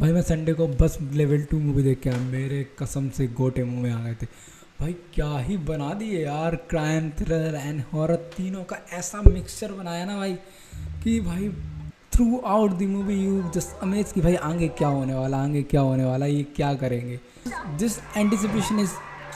भाई मैं संडे को बस लेवल 2 मूवी देख के आया, मेरे कसम से गोटे मुंह में आ गए थे। भाई क्या ही बना दिए यार, क्राइम थ्रिलर एंड हॉरर तीनों का ऐसा मिक्सचर बनाया ना भाई कि भाई through out the movie you just amaze कि भाई आगे क्या होने वाला, आगे क्या होने वाला, ये क्या करेंगे। This anticipation is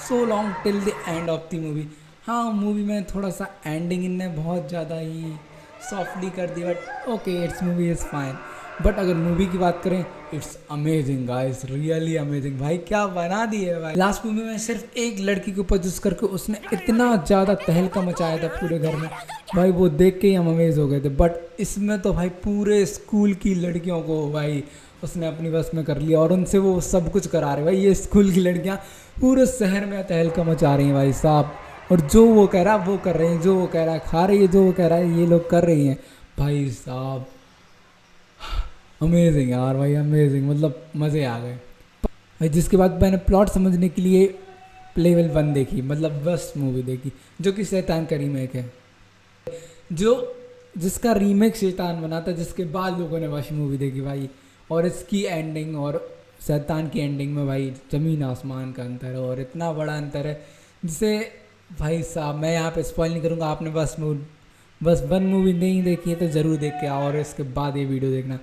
so long till the end of the movie. हाँ, मूवी में थोड़ा सा एंडिंग इनने बहुत ज़्यादा ही सॉफ्टली कर दी, but okay, it's movie is fine. But अगर मूवी की बात करें, it's amazing guys, really amazing. भाई क्या बना दी है भाई। लास्ट मूवी में सिर्फ एक लड़की के ऊपर जिस करके उसने इतना ज़्यादा तहलका मचाया था पूरे घर में, भाई वो देख के ही हम अमेज हो गए थे। बट इसमें तो भाई पूरे स्कूल की लड़कियों को भाई उसने अपनी बस में कर लिया और उनसे वो सब कुछ करा रहे। भाई ये स्कूल की लड़कियाँ पूरे शहर में तहलका मचा रही हैं भाई साहब, और जो वो कह रहा है वो कर रहे हैं, जो वो कह रहा है खा रही है, जो वो कह रहा है ये लोग कर रही हैं भाई साहब। अमेजिंग यार भाई, अमेजिंग, मतलब मज़े आ गए भाई। जिसके बाद मैंने प्लॉट समझने के लिए लेवल 1 देखी, मतलब बस मूवी देखी, जो कि शैतान का रीमेक है, जो जिसका रीमेक शैतान बना था, जिसके बाद लोगों ने वश मूवी देखी भाई। और इसकी एंडिंग और शैतान की एंडिंग में भाई ज़मीन आसमान का अंतर है, और इतना बड़ा अंतर है जिसे भाई साहब मैं यहाँ पे स्पॉइल नहीं करूँगा। आपने बस 1 मूवी नहीं देखी है तो ज़रूर देख के आओ और इसके बाद ये वीडियो देखना।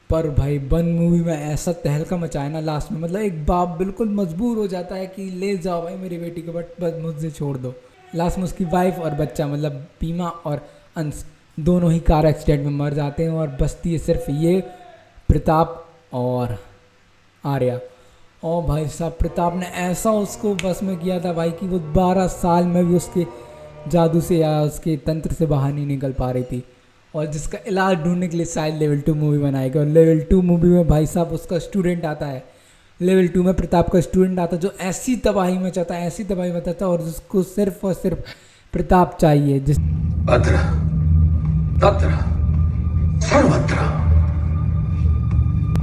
पर भाई 1 मूवी में ऐसा तहलका मचाया ना लास्ट में, मतलब एक बाप बिल्कुल मजबूर हो जाता है कि ले जाओ भाई मेरी बेटी को, बट बस मुझसे छोड़ दो। लास्ट में उसकी वाइफ और बच्चा, मतलब बीमा और अंश, दोनों ही कार एक्सीडेंट में मर जाते हैं और बचती है सिर्फ ये प्रताप और आर्या। और भाई साहब प्रताप ने ऐसा उसको बस में किया था भाई कि वो 12 साल में भी उसके जादू से या उसके तंत्र से बाहर नहीं निकल पा रही थी, और जिसका इलाज ढूंढने के लिए शायद लेवल 2 मूवी बनाएगा। और लेवल 2 मूवी में भाई साहब उसका स्टूडेंट आता है, लेवल 2 में प्रताप का स्टूडेंट आता है, जो ऐसी तबाही मचाता है, ऐसी तबाही मचाता है, और जिसको सिर्फ और सिर्फ प्रताप चाहिए। जिस अत्र तत्र सर्वत्र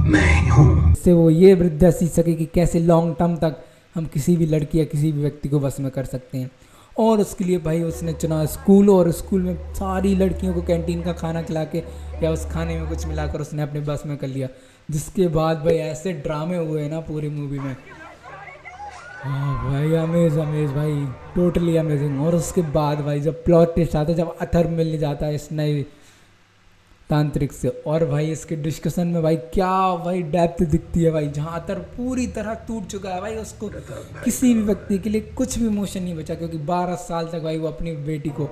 मैं हूँ, से वो ये वृद्धा सीख सके कि कैसे लॉन्ग टर्म तक हम किसी भी लड़की या किसी भी व्यक्ति को बस में कर सकते हैं। और उसके लिए भाई उसने चुना स्कूल, और स्कूल में सारी लड़कियों को कैंटीन का खाना खिला के या उस खाने में कुछ मिलाकर उसने अपने बस में कर लिया। जिसके बाद भाई ऐसे ड्रामे हुए ना पूरी मूवी में, हाँ भाई अमेज भाई, टोटली अमेजिंग। और उसके बाद भाई जब प्लॉट टेस्ट आता है, जब अथर मिलने जाता है इस नए तांत्रिक से, और भाई इसके डिस्कशन में भाई क्या भाई डेप्थ दिखती है भाई, जहाँ अतर पूरी तरह टूट चुका है भाई, उसको किसी भी व्यक्ति के लिए कुछ भी इमोशन नहीं बचा, क्योंकि 12 साल तक भाई वो अपनी बेटी को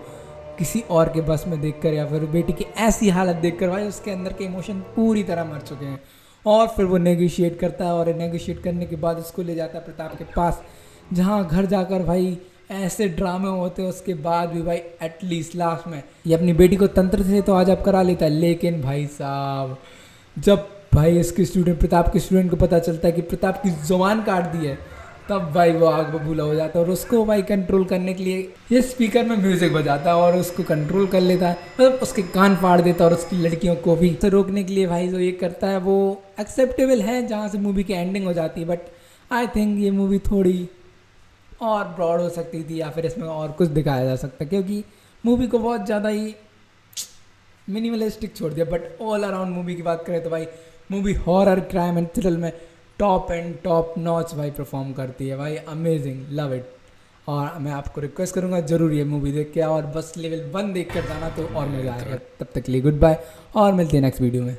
किसी और के बस में देखकर या फिर बेटी की ऐसी हालत देखकर भाई उसके अंदर के इमोशन पूरी तरह मर चुके हैं। और फिर वो नेगोशिएट करता है, और नेगोशिएट करने के बाद उसको ले जाता है प्रताप के पास, जहाँ घर जाकर भाई ऐसे ड्रामे होते हैं। उसके बाद भी भाई एटलीस्ट लास्ट में ये अपनी बेटी को तंत्र से तो आज आप करा लेता है, लेकिन भाई साहब जब भाई इसके स्टूडेंट प्रताप के स्टूडेंट को पता चलता है कि प्रताप की जुबान काट दी है, तब भाई वो आग बबूला हो जाता है, और उसको भाई कंट्रोल करने के लिए ये स्पीकर में म्यूज़िक बजाता है और उसको कंट्रोल कर लेता है, मतलब उसके कान फाड़ देता है। और उसकी लड़कियों को भी तो रोकने के लिए भाई जो ये करता है वो एक्सेप्टेबल है, जहाँ से मूवी की एंडिंग हो जाती है। बट आई थिंक ये मूवी थोड़ी और ब्रॉड हो सकती थी, या फिर इसमें और कुछ दिखाया जा सकता, क्योंकि मूवी को बहुत ज़्यादा ही मिनिमलिस्टिक छोड़ दिया। बट ऑल अराउंड मूवी की बात करें तो भाई movie horror crime and thrill में टॉप नॉच भाई परफॉर्म करती है भाई, अमेजिंग, लव इट। और मैं आपको रिक्वेस्ट करूँगा ज़रूर ये मूवी देख के, और बस लेवल 1 देख कर जाना तो और मज़ा आएगा। तब तक के लिए गुड बाय, और मिलते हैं नेक्स्ट वीडियो में।